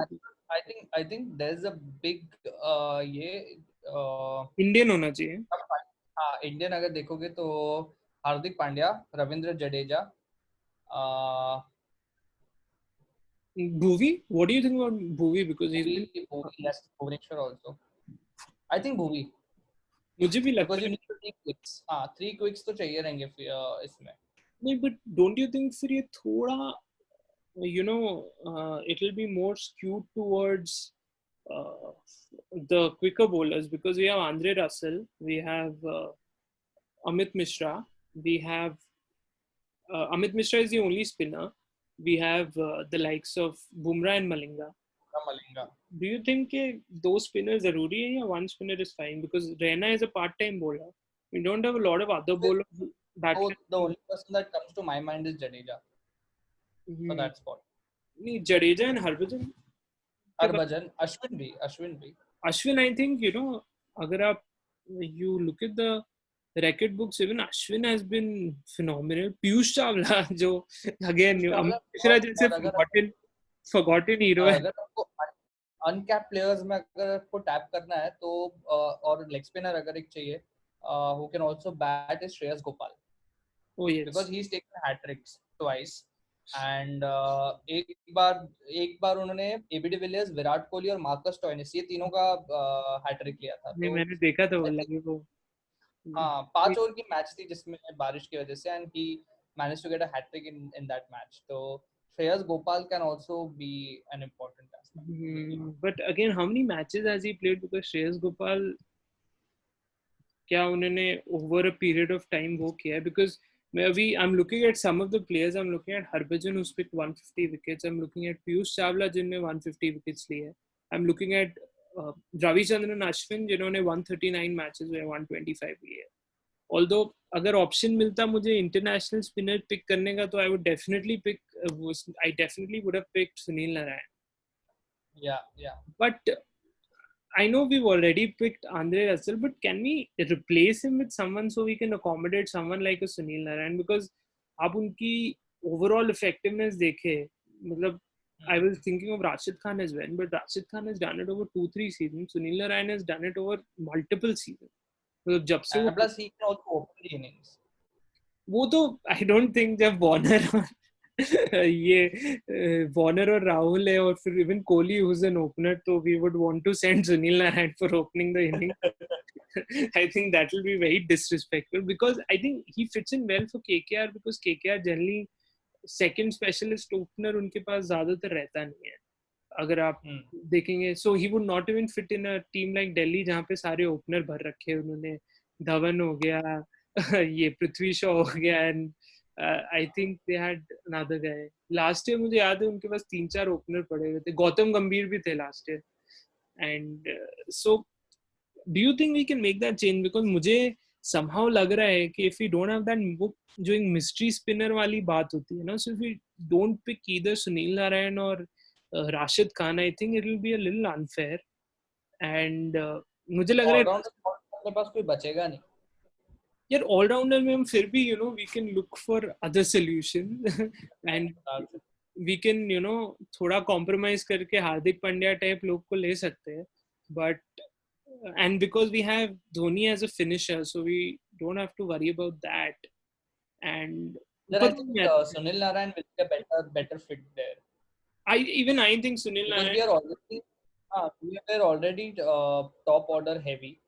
think I think there's a big ये Indian होना चाहिए. हाँ Indian अगर देखोगे तो Hardik Pandya, Ravindra Jadeja, Bhuvi, what do you think about Bhuvi? Because he's been. yes, Bhubaneswar also. I think Bhuvi मुझे भी लगता because you है. need to take quicks. हाँ 3 quicks तो चाहिए रहेंगे इसमें. नहीं, but don't you think फिर ये थोड़ा it'll be more skewed towards uh, the quicker bowlers because we have Andre Russell, we have Amit Mishra, we have Amit Mishra is the only spinner. We have the likes of Bumrah and Malinga. Malinga. Do you think कि दो spinners जरूरी है या one spinner is fine? Because Raina is a part-time bowler. We don't have a lot of other bowlers that So can. the only person that comes to my mind is Jadeja for that spot. नहीं, Jadeja and Harbhajan. Harbhajan, Ashwin भी. Ashwin, I think, अगर आप you look at the record books, even Ashwin has been phenomenal. Piyush Chawla, जो again, Amit Mishra जैसे forgotten hero है. अगर आपको uncap players में अगर आपको टैप करना है तो और लेग स्पिनर अगर एक चाहिए who can also bat is Shreyas Gopal. Oh yes. Because he's taken hat tricks twice. And एक बार उन्होंने एबी डिविलियर्स, विराट कोहली और मार्कस स्टोइनिस ये तीनों का हैट्रिक लिया था. नहीं, तो मैंने देखा था वो लगे वो. हाँ 5 ओवर की मैच थी जिसमें बारिश की वजह से and he managed to get a hattrick in that match. तो Shreyas Gopal can also be an important aspect. But again, how many matches has he played? Because Shreyas Gopal, क्या उन्होंने over a period of time वो किया? Because I'm looking at some of the players. I'm looking at Harbhajan who's picked 150 wickets. I'm looking at Piyush Chawla जिनने 150 wickets लिए. I'm looking at Ravichandran Ashwin जिन्होंने 139 matches में 125 लिए. Although अगर option मिलता मुझे international spinner pick करने का तो I would definitely pick. I definitely would have picked Sunil Narine. Yeah. But I know we've already picked Andre Russell, but can we replace him with someone so we can accommodate someone like a Sunil Narine? Because आप उनकी overall effectiveness देखे, मतलब I was thinking of Rashid Khan as well, but Rashid Khan has done it over 2-3 seasons. Sunil Narine has done it over multiple seasons. मतलब जब से And plus he can also open the innings. वो तो I don't think जब Warner ये Warner और राहुल है और फिर even Kohli who's an opener, तो we would want to send Sunil Narine for opening the inning. I think that will be very disrespectful because I think he fits in well for KKR because KKR generally second specialist opener उनके पास ज्यादातर रहता नहीं है अगर आप hmm, देखेंगे. So he would not even fit in a team like Delhi जहाँ पे सारे ओपनर भर रखे हैं उन्होंने. धवन हो गया, ये पृथ्वी शॉ हो गया, and I think they had another guy. Last year मुझे याद है उनके पास 3-4 ओपनर पड़े हुए थे. गौतम गंभीर भी थे last year. And so do you think we can make that change? Because मुझे somehow लग रहा है कि if we don't have that, वो जो एक mystery spinner वाली बात होती है ना, so if we don't pick either Sunil Narine or Rashid Khan, I think it will be a little unfair. And मुझे लग रहा है ऑलराउंडर अपने पास कोई बचेगा नहीं. यार ऑलराउंडर में हम फिर भी we can look for other solution and we can थोड़ा compromise करके हार्दिक पांड्या टाइप लोग को ले सकते हैं. But and because we have Dhoni as a finisher, so we don't have to worry about that. And then I think Sunil Narine will be a better fit there. I think Sunil Because Narine, we are already top order heavy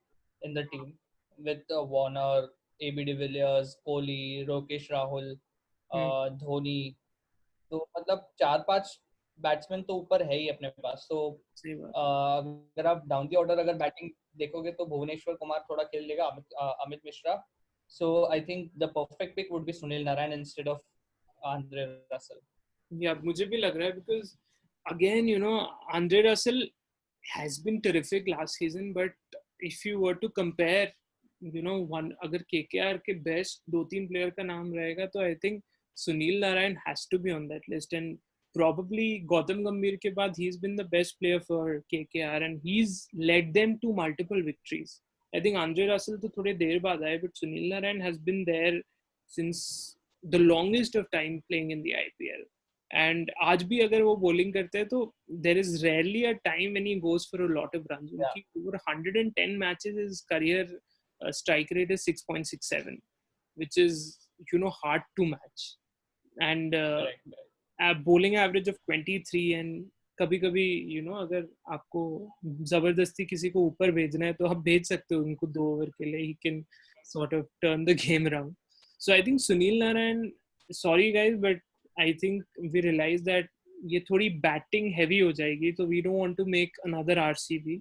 in the team with Warner, AB de Villiers, Kohli, Rokesh Rahul, Dhoni. तो मतलब 4-5 batsman तो ऊपर है ही अपने पास. तो अगर आप down the order अगर बैटिंग देखोगे तो भुवनेश्वर कुमार थोड़ा खेल लेगा, Amit Mishra. So I think the perfect pick would be Sunil Narine instead of Andre Russell. या मुझे भी लग रहा है because again Andre Russell has been terrific last season, but if you were to compare one, अगर KKR के बेस्ट 2-3 प्लेयर का नाम रहेगा तो I think Sunil Narine has to be on that list. And probably Gautam Gambhir ke baad he's been the best player for KKR and he's led them to multiple victories. I think Andre Russell to thode der baad aaye, but Sunil Narine has been there since the longest of time playing in the IPL. And आज भी अगर वो bowling करते हैं तो there is rarely a time when he goes for a lot of runs. उनकी over 110 matches his career strike rate is 6.67, which is hard to match. And bowling average of 23. and कभी कभी अगर आपको जबरदस्ती किसी को ऊपर भेजना है तो आप भेज सकते हो उनको 2 ओवर के लिए. he can sort of turn the game around. So I think Sunil Narine, sorry guys, but I think we realize that ये थोड़ी बैटिंग हेवी हो जाएगी, तो we don't want to make another RCB.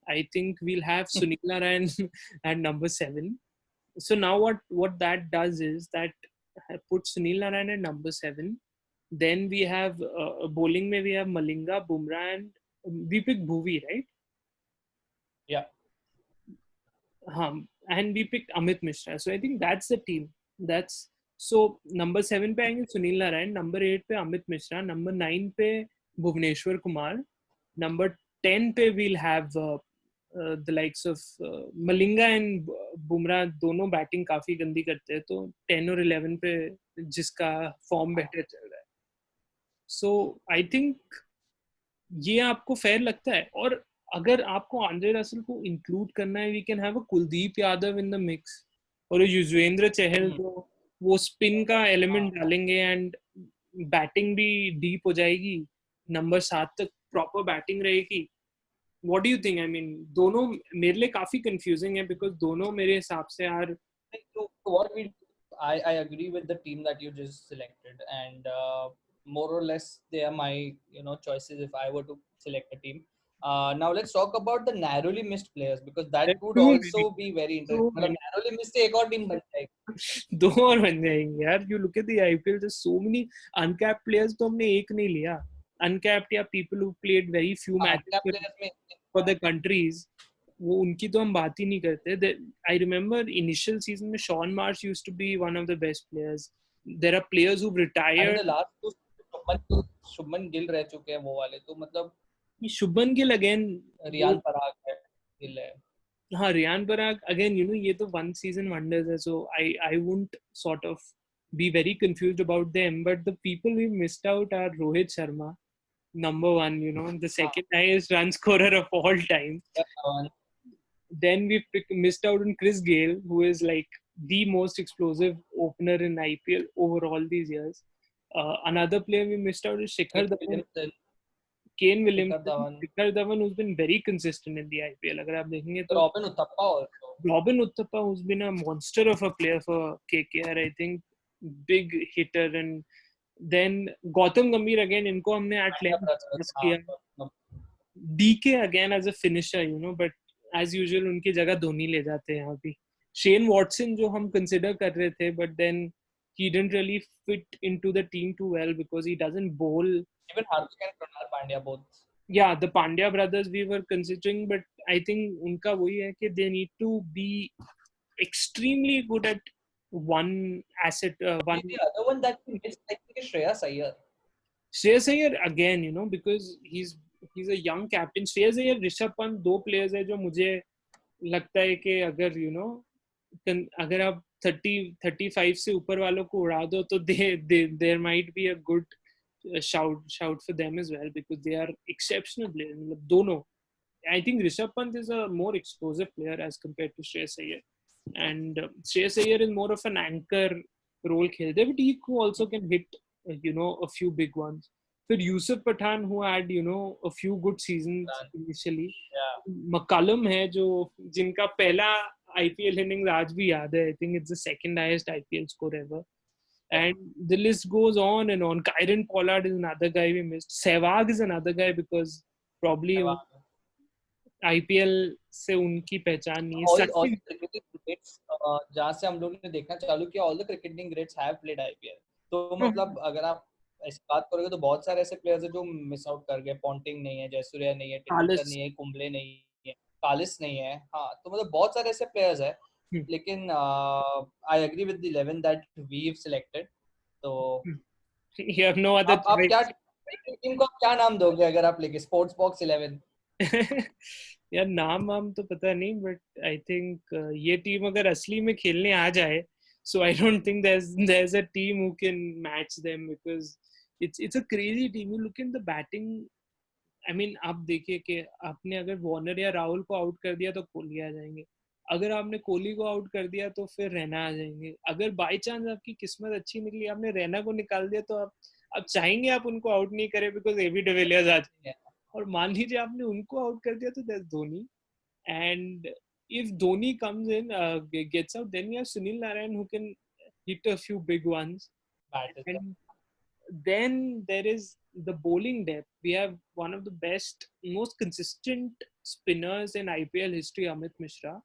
I think we'll have Sunil Narine at number 7. So now what that does is that put Sunil Narine at number 7. Then we have bowling mein we have Malinga, Bumrah, and we picked Bhuvi, right? Yeah. And we picked Amit Mishra. So I think that's the team. That's so number 7 पे आएंगे Sunil Narayan, number 8 पे Amit Mishra, number 9 पे Bhuvneshwar Kumar, number 10 पे we'll have the likes of Malinga and Bumrah. दोनों batting काफी गंदी करते हैं, तो 10 और 11 पे जिसका फॉर्म बेटर चल रहा है. सो आई थिंक ये आपको फेयर लगता है. और अगर आपको आंद्रे रसल को इंक्लूड करना है, we can have a Kuldeep Yadav in the mix और युजवेंद्र चहल, तो वो स्पिन का एलिमेंट डालेंगे एंड बैटिंग भी डीप हो जाएगी. नंबर 7 तक प्रॉपर बैटिंग रहेगी. What do you think? I mean दोनों मेरे लिए काफी कंफ्यूजिंग है बिकॉज दोनों मेरे हिसाब से यार I agree with the team that you just selected, and more or less they are my choices if I were to select a team. Now let's talk about the narrowly missed players because that would also be very interesting. मतलब narrowly missed एक और team बन जाएगी. 2 और बन जाएंगे यार. You look at the IPL, there's so many uncapped players, तो हमने एक नहीं लिया. Uncapped या people who played very few matches for the countries, वो उनकी तो हम बात ही नहीं करते. I remember initial season में Sean Marsh used to be one of the best players. There are players who've retired. And the last Shubman Gill रह चुके हैं वो वाले, तो मतलब शुभमन गिल again, रियान पराग है, गिल है. हाँ, रियान पराग again, ये तो one season wonders है, so I won't sort of be very confused about them. But the people we missed out are Rohit Sharma, number 1, the second highest run scorer of all time. Then we missed out on Chris Gayle, who is like the most explosive opener in IPL over all these years. Another player we missed out is Shikhar Dhawan. Kane Williamson, Shikhar Dhawan, who's been very consistent in the IPL. अगर आप देखेंगे तो Robin Uthappa also. Robin Uthappa, who's been a monster of a player for KKR, I think, big hitter and Then Gautam Gambhir again, इनको हमने at length discuss किया. हाँ, DK again as a finisher, you know, but as usual उनकी जगह धोनी ले जाते हैं यहाँ भी. Shane Watson जो हम consider कर रहे थे, but then he didn't really fit into the team too well because he doesn't bowl. even Hardik and Krunal Pandya both. Yeah, the Pandya brothers we were considering, but I think उनका वही है कि they need to be extremely good at one asset. One The other one that we missed, I think, is Shreyas Iyer. Shreyas Iyer again, you know, because he's a young captain. Shreyas Iyer, Rishabh Pant, दो players है जो मुझे लगता है कि अगर you know अगर आप 30-35 से ऊपर वालों को उड़ा दो तो there might be a good shout for them as well because they are exceptional players. मतलब दोनों. I think Rishabh Pant is a more explosive player as compared to Shreyas Iyer, and Shreyas Iyer is more of an anchor role खेलते, but he also can hit you know a few big ones. फिर Yusuf Pathan who had you know a few good seasons initially. McCullum है जो जिनका पहला IPL innings आज भी याद है. I think it's the second highest IPL score ever. And the list goes on and on. Kyron Pollard is another guy we missed. Sehwag is another guy because probably IPL से उनकी पहचान नहीं है. All the cricketing greats जहाँ से हम लोग ने देखना चालू किया, all the cricketing greats have played IPL. तो मतलब अगर आप ऐसी बात करोगे तो बहुत सारे ऐसे प्लेयर्स हैं जो मिस आउट कर गए. पॉन्टिंग नहीं है, जयसूर्या नहीं है, टेंडुलकर नहीं है, कुंबले नहीं है, कालिस नहीं है. हाँ, तो मतलब बहुत सारे ऐसे प्लेयर्स हैं. लेकिन I agree with the 11 that we have selected. तो you have no other आप क्या टीम को क्या नाम दोगे अगर आप लेके स्पोर्ट्स बॉक्स 11? यार नाम तो पता नहीं, बट आई थिंक ये टीम अगर असली में खेलने आ जाए, so I don't think there's a team who can match them because it's a crazy team. You look in the batting, I mean आप देखिए कि आपने अगर वार्नर या राहुल को आउट कर दिया तो कोहली आ जाएंगे. अगर आपने कोहली को आउट कर दिया तो फिर रैना आ जाएंगे. अगर बाय चांस आपकी किस्मत अच्छी निकली, आपने रैना को निकाल दिया तो आप चाहेंगे आप उनको आउट नहीं करें बिकॉज एबी डिविलियर्स आ जाएंगे. और मान लीजिए आपने उनको आउट कर दिया तो that's Dhoni. And if Dhoni comes in, gets out, then we have Sunil Narayan who can hit a few big ones. And then there is the bowling depth. We have one of the best, most consistent spinners in IPL history, Amit Mishra.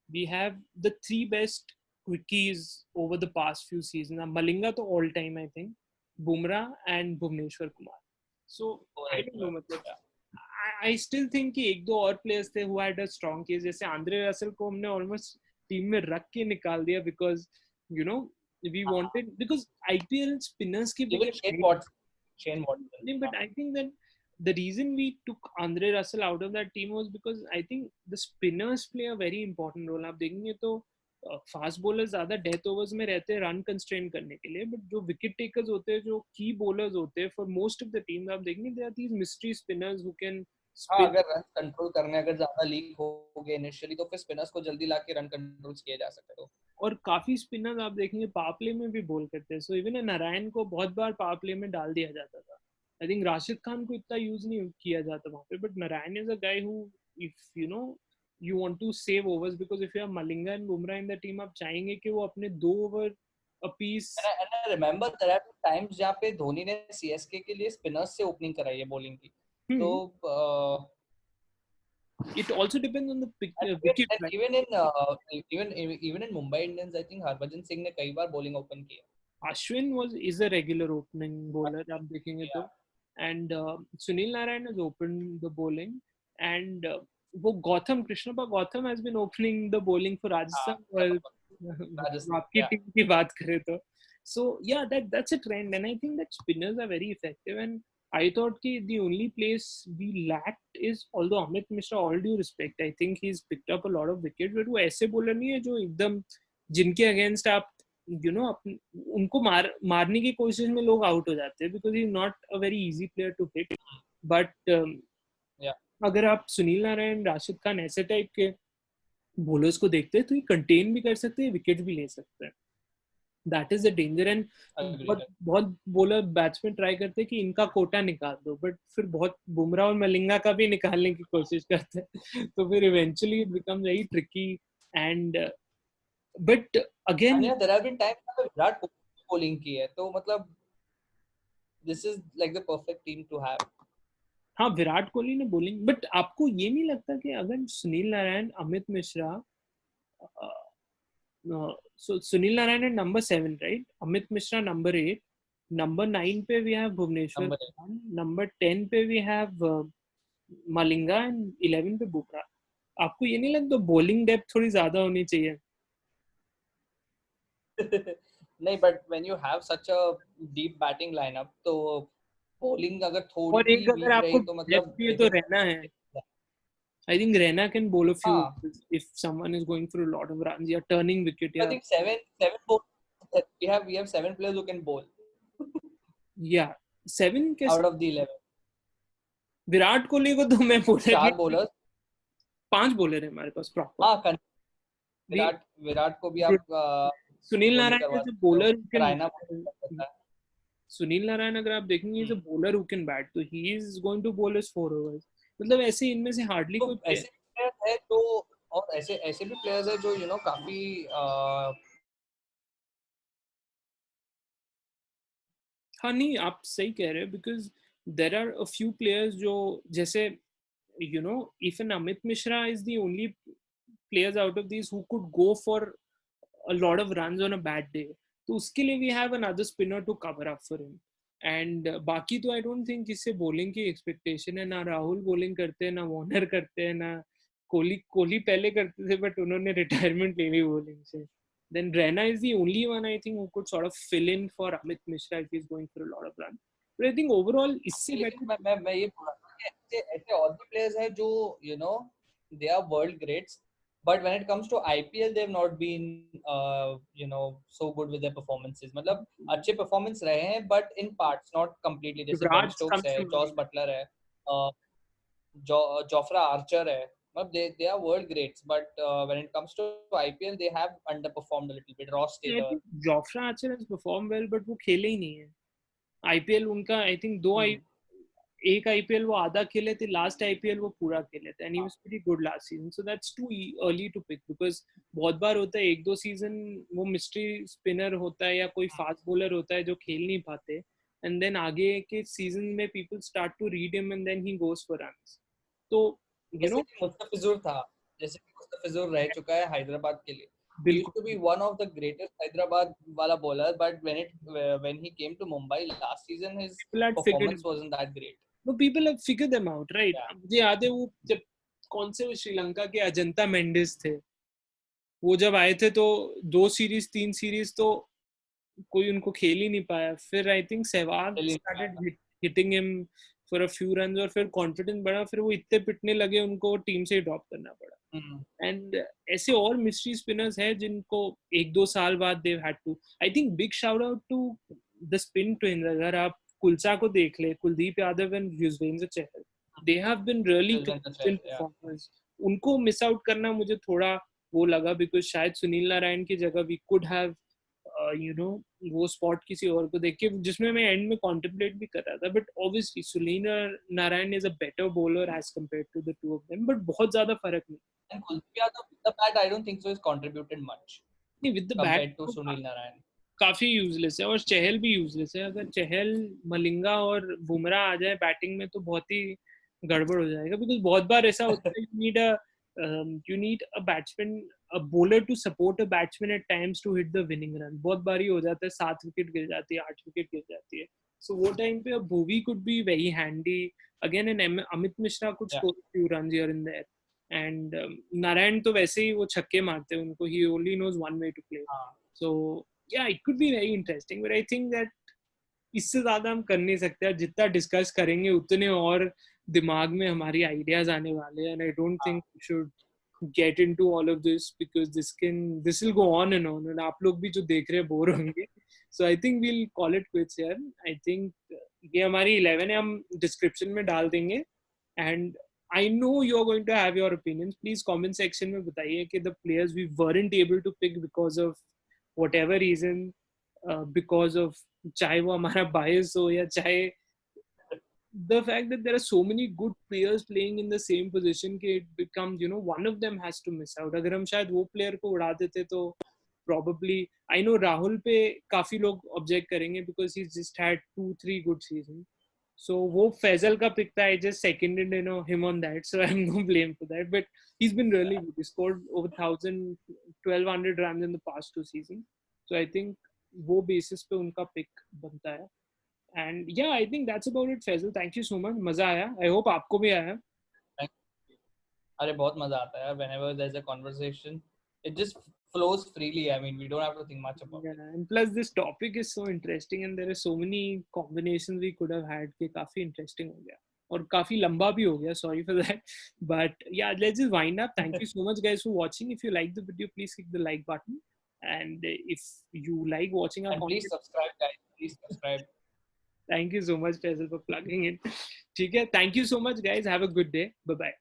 We have the three best quickies over the past few seasons. Malinga to all time, I think. Bumrah and Bhuvneshwar Kumar. So, I don't know, मतलब I still think कि एक दो और players थे who had a strong case. जैसे Andre Russell को हमने almost team में रख के निकाल दिया because you know we wanted, because IPL spinners की Shane Watson. But I think that the reason we took Andre Russell out of that team was because I think the spinners play a very important role. आप देखेंगे तो fast bowler ज्यादा death overs में रहते हैं run constrain करने के लिए, बट जो विकेट टेकर्स होते हैं, जो की बॉलर्स होते हैं for most of the team, आप देखेंगे they are these mystery spinners who can अगर रन कंट्रोल करने अगर ज्यादा लीक हो गए इनिशियली तो फिर स्पिनर्स को जल्दी लाके रन कंट्रोल किए जा सकते हैं. और काफी स्पिनर्स आप देखेंगे पावर प्ले में भी बॉल करते हैं. सो इवन नारायण को बहुत बार पावर प्ले में डाल दिया जाता था. आई थिंक राशिद खान को इतना यूज नहीं किया जाता वहां पे, but Narayan is a guy who if you know you want to save overs, because if you have Malinga and Bumrah in the team, आप चाहेंगे कि वो अपने 2 over a piece. And I remember there are times जहाँ पे धोनी ने CSK के लिए स्पिनर्स से ओपनिंग कराई है बॉलिंग की. तो it also depends on the wicket. And even in Mumbai Indians, I think Harbhajan Singh ने कई बार बॉलिंग ओपन की है. Ashwin is a regular opening bowler, आप देखेंगे तो. And Sunil Narayan has opened the bowling, and वो Krishnappa Gautam has been opening the bowling for Rajasthan. आपकी team की बात करें तो. So yeah, that's a trend, and I think that spinners are very effective. And I thought कि the only place we lacked is, although Amit Mishra, all due respect, I think he's picked up a lot of wickets, but वो ऐसे bowler नहीं है जो एकदम जिनके against आप you know उनको मारने की कोशिश में लोग आउट हो जाते हैं, because he's not a very easy player to hit. But अगर आप सुनील नारायण, राशिद खान ऐसे टाइप के बॉलर्स को देखते हैं तो ये कंटेन भी कर सकते हैं, विकेट भी ले सकते हैं. That is the danger. And बहुत बॉलर बैट्समैन ट्राई करते हैं कि इनका कोटा निकाल दो, बट फिर बहुत बुमराह और मलिंगा का भी निकालने की कोशिश करते हैं, तो फिर eventually it becomes very tricky. And but again there have been times जब विराट कोहली बॉलिंग की है, तो मतलब this is like the perfect team to have. हाँ, विराट कोहली ने बॉलिंग, बट आपको ये नहीं लगता कि अगर Sunil Narayan, Amit Mishra, so Sunil Narine at number 7, right? Amit Mishra number 8. Number 9 पे we have Bhuvneshwar Number Kumar. Number 10 पे we have Malinga and 11 पे बुमराह. आपको ये नहीं लगता बॉलिंग डेप्थ थोड़ी ज्यादा होनी चाहिए? नहीं, but when you have such a deep batting lineup, तो bowling अगर थोड़ी और भी एक अगर weak आपको रही तो डेप्थ मतलब चाहिए तो रहना है. I think Raina can bowl a few हाँ. if someone is going for a lot of runs या turning wicket I या think seven bowlers. We have 7 players who can bowl या 7 कैसे? out of the 11. Virat Kohli को तो मैं बोला कि 4 bowlers. 5 बॉलर है हमारे पास प्रॉपर. हाँ, विराट को भी आप सुनील वो नहीं नारायण करवा इज अ सकते हो. बॉलर who can रायना bowling कर सकता है. सुनील नारायण अगर आप देखेंगे is a bowler who can bat, तो he is going to bowl his 4 overs. मतलब ऐसे इनमें से हार्डली तो कोई ऐसे प्लेयर्स है तो, और ऐसे ऐसे भी प्लेयर्स है जो काफी हाँ नहीं, आप सही कह रहे हैं, because there are a few players जो जैसे even Amit Mishra is the only players out of this who could go for a lot of runs on a bad day. तो उसके लिए we have another spinner to cover up for him. And बाकी तो I don't think किससे bowling की expectation है. ना Rahul bowling करते हैं, ना वार्नर करते हैं, ना कोहली पहले करते थे, but उन्होंने retirement ले ली bowling से. Then Raina is the only one I think who could sort of fill in for Amit Mishra if he's going for a lot of runs. But I think overall इससे लेकिन better. मैं ये बोल रहा था कि ऐसे ऐसे और भी प्लेयर्स हैं जो they are world greats, but when it comes to IPL they've not been so good with their performances. मतलब अच्छे performance रहे हैं but in parts, not completely. जैसे Ben Raj Stokes comes है, to Josh mind. Butler है, Jofra Archer है. मतलब they are world greats, but when it comes to IPL they have underperformed a little bit. Ross I Taylor. think Jofra Archer has performed well, but वो खेले ही नहीं है. IPL उनका I think एक IPL वो आधा खेले थे, लास्ट आईपीएल वो पूरा खेले थे, and he was pretty good last season. So that's too early to pick, because बहुत बार होता है एक दो सीजन वो मिस्ट्री स्पिनर होता है या कोई फास्ट बॉलर होता है जो खेल नहीं पाते, एंड देन आगे के सीजन में people start to read him and then he goes for runs. तो जैसे कि मुस्तफिजुर था, जैसे कि मुस्तफिजुर रह चुका है हैदराबाद के लिए. He used to be one of the greatest Hyderabad wala bowler, but when he came to Mumbai last season, his performance wasn't that great. No, people have figured them out, right? मुझे याद है वो जब कौन से वो श्रीलंका के अजंता मेंडिस थे, वो जब आए थे तो 3 सीरीज तो कोई उनको खेल ही नहीं पाया. फिर I think Sehwag started hitting him for a few runs और फिर कॉन्फिडेंस बढ़ा, फिर वो इतने पिटने लगे उनको टीम से ड्रॉप करना पड़ा. एंड ऐसे और मिस्ट्री स्पिनर्स हैं जिनको 1-2 साल बाद they had to. I think big shout out to the spin twins. अगर आप कुलचा को देख ले, Kuldeep Yadav and Yuzvendra Chahal, they have been really consistent performers. उनको मिस आउट करना मुझे थोड़ा वो लगा, बिकॉज शायद सुनील नारायण की जगह वी कुड हैव वो स्पॉट किसी और को देख के, जिसमें मैं एंड में कॉन्टेम्पलेट भी कर रहा था. But obviously Sunil Narayan is a better bowler as compared to the two of them, but बहुत ज्यादा फर्क नहीं. And Kuldeep Yadav with the bat, I don't think so, has contributed much. नहीं, with the bat compared to Sunil Narine. काफी useless है, और चहल भी useless है. अगर चहल, मलिंगा और बुमराह आ जाए बैटिंग में तो बहुत ही गड़बड़ हो जाएगा, बिकॉज बहुत बार ऐसा होता है you need a batsman, a bowler to support a batsman at times to hit the winning run. बहुत बार ही हो जाता है 7 विकेट गिर जाती है, 8 विकेट गिर जाती है. So वो टाइम पे Bhuvi could be very handy again, and Amit Mishra could score a few runs here and there. And Narayan तो वैसे ही वो छक्के मारते हैं उनको, he only knows one way to play. So yeah, it could be very interesting, but I think that इससे ज्यादा हम कर नहीं सकते. जितना डिस्कस करेंगे उतने और दिमाग में हमारी आइडियाज आने वाले हैं, and I don't think we should get into all of this because this will go on and on, and आप लोग भी जो देख रहे हैं बोर होंगे. So I think we'll call it quits here. I think ये हमारी 11 है, हम डिस्क्रिप्शन में डाल देंगे. And I know you're going to have your opinions. Please comment section में बताइए कि the players we weren't able to pick because of whatever reason, because of चाहे वो हमारा bias हो या चाहे the fact that there are so many good players playing in the same position कि it becomes one of them has to miss out. अगर हम शायद वो player को उड़ा देते तो probably, I know Rahul पे काफी लोग object करेंगे because he's just had 2-3 good seasons. So वो फैजल का pick था, I just seconded him on that, so I have no blame for that. But he's been really good. He scored over 1,200 runs in the past 2 seasons. So I think वो basis पे उनका pick बनता है. And yeah, I think that's about it, Faisal. Thank you so much. मजा आया. I hope आपको भी आया. अरे बहुत मजा आता है whenever there's a conversation. It just flows freely. I mean, we don't have to think much about it. And plus this topic is so interesting and there are so many combinations we could have had कि काफी interesting हो गया और काफी लंबा भी हो गया. Sorry for that. But yeah, let's just wind up. Thank you so much, guys, for watching. If you like the video, please click the like button. And if you like watching our And please content, subscribe, guys. Please subscribe. thank you so much, Faisal, for plugging in. ठीक है. Thank you so much, guys. Have a good day. Bye bye.